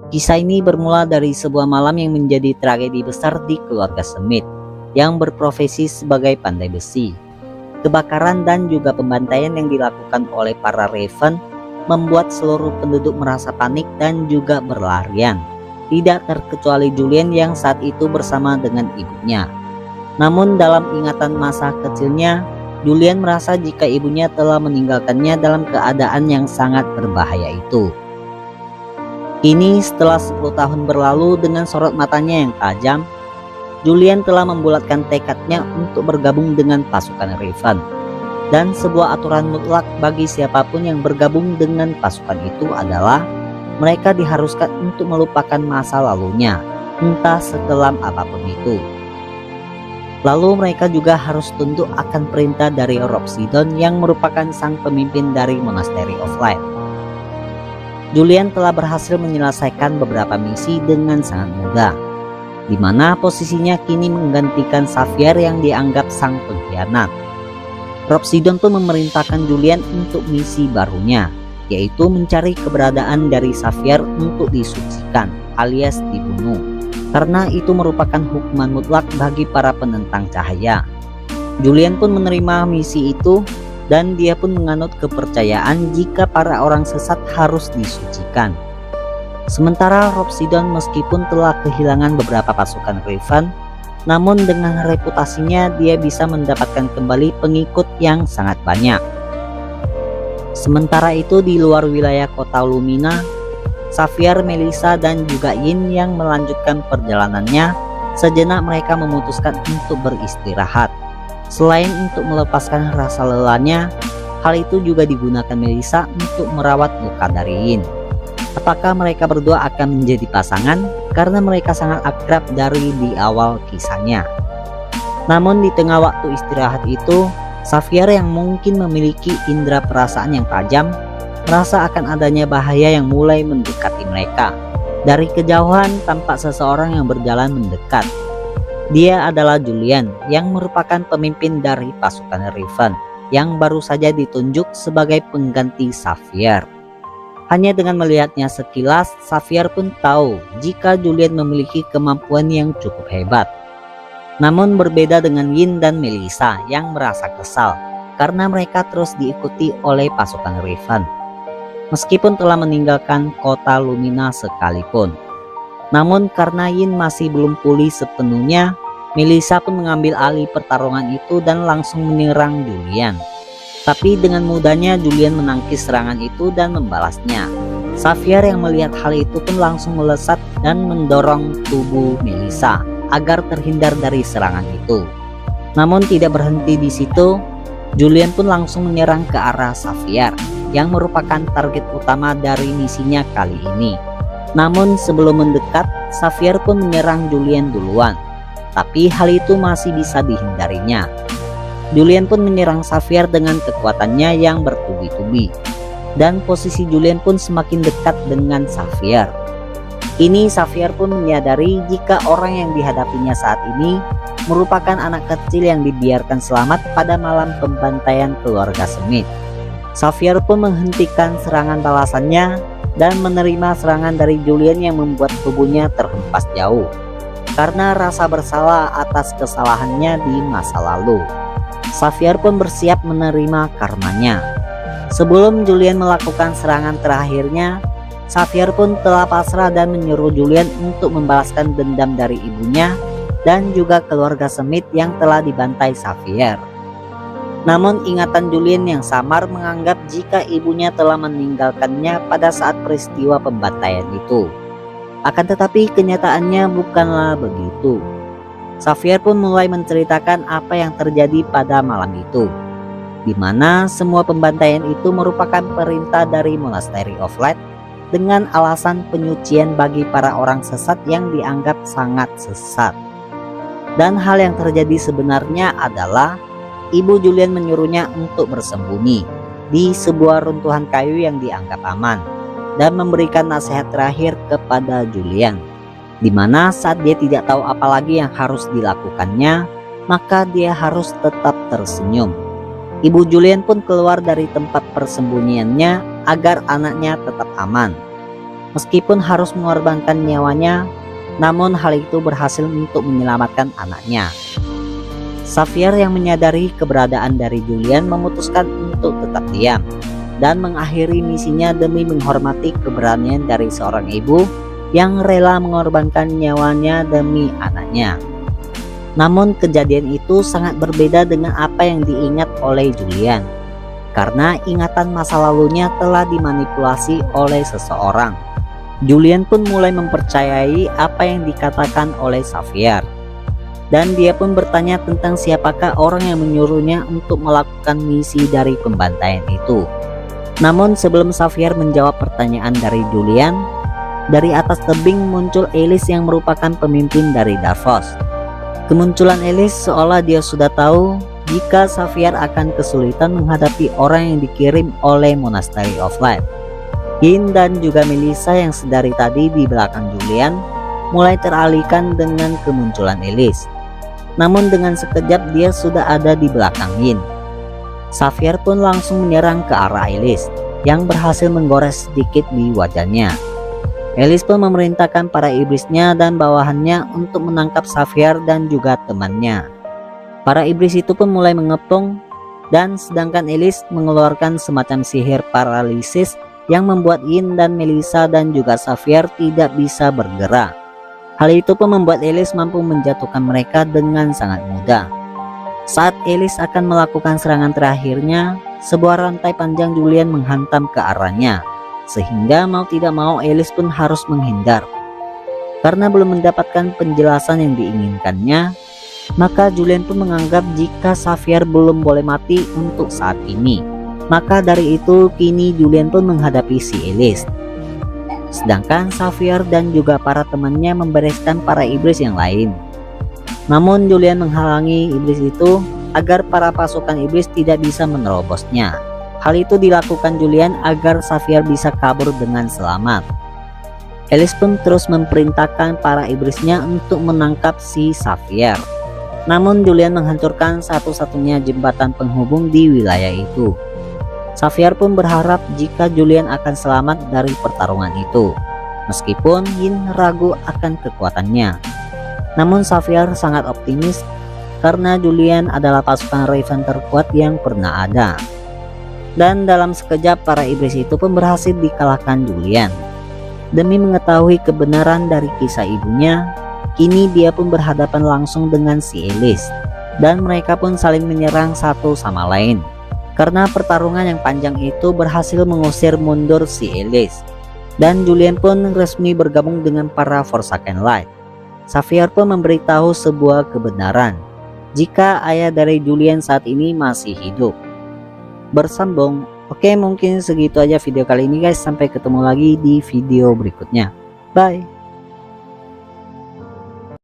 Kisah ini bermula dari sebuah malam yang menjadi tragedi besar di keluarga Smith yang berprofesi sebagai pandai besi. Kebakaran dan juga pembantaian yang dilakukan oleh para Raven membuat seluruh penduduk merasa panik dan juga berlarian. Tidak terkecuali Julian yang saat itu bersama dengan ibunya. Namun dalam ingatan masa kecilnya, Julian merasa jika ibunya telah meninggalkannya dalam keadaan yang sangat berbahaya itu. Kini setelah 10 tahun berlalu dengan sorot matanya yang tajam, Julian telah membulatkan tekadnya untuk bergabung dengan pasukan Raven. Dan sebuah aturan mutlak bagi siapapun yang bergabung dengan pasukan itu adalah mereka diharuskan untuk melupakan masa lalunya, entah sekelam apapun itu. Lalu mereka juga harus tunduk akan perintah dari Robsidon yang merupakan sang pemimpin dari Monastery of Light. Julian telah berhasil menyelesaikan beberapa misi dengan sangat mudah, di mana posisinya kini menggantikan Xavier yang dianggap sang pengkhianat. Robsidon pun memerintahkan Julian untuk misi barunya, yaitu mencari keberadaan dari Xavier untuk disucikan alias dibunuh, karena itu merupakan hukuman mutlak bagi para penentang cahaya. Julian pun menerima misi itu dan dia pun menganut kepercayaan jika para orang sesat harus disucikan. Sementara Robsidon meskipun telah kehilangan beberapa pasukan Raven, namun dengan reputasinya dia bisa mendapatkan kembali pengikut yang sangat banyak. Sementara itu di luar wilayah kota Lumina, Xavier, Melissa dan juga Yin yang melanjutkan perjalanannya, sejenak mereka memutuskan untuk beristirahat. Selain untuk melepaskan rasa lelahnya, hal itu juga digunakan Melissa untuk merawat luka dari Yin. Apakah mereka berdua akan menjadi pasangan? Karena mereka sangat akrab dari di awal kisahnya. Namun di tengah waktu istirahat itu, Xavier yang mungkin memiliki indera perasaan yang tajam, merasa akan adanya bahaya yang mulai mendekati mereka. Dari kejauhan tampak seseorang yang berjalan mendekat. Dia adalah Julian yang merupakan pemimpin dari pasukan Raven yang baru saja ditunjuk sebagai pengganti Xavier. Hanya dengan melihatnya sekilas, Xavier pun tahu jika Julian memiliki kemampuan yang cukup hebat. Namun berbeda dengan Yin dan Melissa yang merasa kesal karena mereka terus diikuti oleh pasukan Raven, meskipun telah meninggalkan kota Lumina sekalipun. Namun karena Yin masih belum pulih sepenuhnya, Melissa pun mengambil alih pertarungan itu dan langsung menyerang Julian. Tapi dengan mudahnya Julian menangkis serangan itu dan membalasnya. Xavier yang melihat hal itu pun langsung melesat dan mendorong tubuh Melissa agar terhindar dari serangan itu. Namun tidak berhenti di situ, Julian pun langsung menyerang ke arah Xavier yang merupakan target utama dari misinya kali ini. Namun sebelum mendekat, Xavier pun menyerang Julian duluan, tapi hal itu masih bisa dihindarinya. Julian pun menyerang Xavier dengan kekuatannya yang bertubi-tubi, dan posisi Julian pun semakin dekat dengan Xavier. Kini Xavier pun menyadari jika orang yang dihadapinya saat ini merupakan anak kecil yang dibiarkan selamat pada malam pembantaian keluarga Smith. Xavier pun menghentikan serangan balasannya dan menerima serangan dari Julian yang membuat tubuhnya terhempas jauh karena rasa bersalah atas kesalahannya di masa lalu. Xavier pun bersiap menerima karmanya. Sebelum Julian melakukan serangan terakhirnya, Xavier pun telah pasrah dan menyuruh Julian untuk membalaskan dendam dari ibunya dan juga keluarga Smith yang telah dibantai Xavier. Namun ingatan Julian yang samar menganggap jika ibunya telah meninggalkannya pada saat peristiwa pembantaian itu. Akan tetapi kenyataannya bukanlah begitu. Xavier pun mulai menceritakan apa yang terjadi pada malam itu, di mana semua pembantaian itu merupakan perintah dari Monastery of Light dengan alasan penyucian bagi para orang sesat yang dianggap sangat sesat. Dan hal yang terjadi sebenarnya adalah ibu Julian menyuruhnya untuk bersembunyi di sebuah runtuhan kayu yang dianggap aman dan memberikan nasihat terakhir kepada Julian, di mana saat dia tidak tahu apa lagi yang harus dilakukannya, maka dia harus tetap tersenyum. Ibu Julian pun keluar dari tempat persembunyiannya agar anaknya tetap aman. Meskipun harus mengorbankan nyawanya, namun hal itu berhasil untuk menyelamatkan anaknya. Xavier yang menyadari keberadaan dari Julian memutuskan untuk tetap diam dan mengakhiri misinya demi menghormati keberanian dari seorang ibu yang rela mengorbankan nyawanya demi anaknya. Namun kejadian itu sangat berbeda dengan apa yang diingat oleh Julian, karena ingatan masa lalunya telah dimanipulasi oleh seseorang. Julian pun mulai mempercayai apa yang dikatakan oleh Xavier, dan dia pun bertanya tentang siapakah orang yang menyuruhnya untuk melakukan misi dari pembantaian itu. Namun sebelum Xavier menjawab pertanyaan dari Julian, dari atas tebing muncul Alice yang merupakan pemimpin dari Davos. Kemunculan Alice seolah dia sudah tahu jika Xavier akan kesulitan menghadapi orang yang dikirim oleh Monastery of Light. Yin dan juga Melissa yang sedari tadi di belakang Julian mulai teralihkan dengan kemunculan Alice. Namun dengan sekejap dia sudah ada di belakang Yin. Xavier pun langsung menyerang ke arah Alice yang berhasil menggores sedikit di wajahnya. Alice pun memerintahkan para iblisnya dan bawahannya untuk menangkap Xavier dan juga temannya. Para iblis itu pun mulai mengepung, dan sedangkan Alice mengeluarkan semacam sihir paralisis yang membuat Yin dan Melissa dan juga Xavier tidak bisa bergerak. Hal itu pun membuat Alice mampu menjatuhkan mereka dengan sangat mudah. Saat Alice akan melakukan serangan terakhirnya, sebuah rantai panjang Julian menghantam ke arahnya, sehingga mau tidak mau Alice pun harus menghindar. Karena belum mendapatkan penjelasan yang diinginkannya, maka Julian pun menganggap jika Xavier belum boleh mati untuk saat ini. Maka dari itu kini Julian pun menghadapi si Alice. Sedangkan Xavier dan juga para temannya membereskan para iblis yang lain. Namun Julian menghalangi iblis itu agar para pasukan iblis tidak bisa menerobosnya. Hal itu dilakukan Julian agar Xavier bisa kabur dengan selamat. Alice pun terus memerintahkan para iblisnya untuk menangkap si Xavier. Namun Julian menghancurkan satu-satunya jembatan penghubung di wilayah itu. Xavier pun berharap jika Julian akan selamat dari pertarungan itu, meskipun Yin ragu akan kekuatannya. Namun Xavier sangat optimis karena Julian adalah pasukan Raven terkuat yang pernah ada. Dan dalam sekejap para iblis itu pun berhasil dikalahkan Julian. Demi mengetahui kebenaran dari kisah ibunya, kini dia pun berhadapan langsung dengan si Alice, dan mereka pun saling menyerang satu sama lain. Karena pertarungan yang panjang itu berhasil mengusir mundur si Alice, dan Julian pun resmi bergabung dengan para Forsaken Light. Xavier pun memberitahu sebuah kebenaran, jika ayah dari Julian saat ini masih hidup. Bersambung. Oke, mungkin segitu aja video kali ini guys, sampai ketemu lagi di video berikutnya. Bye.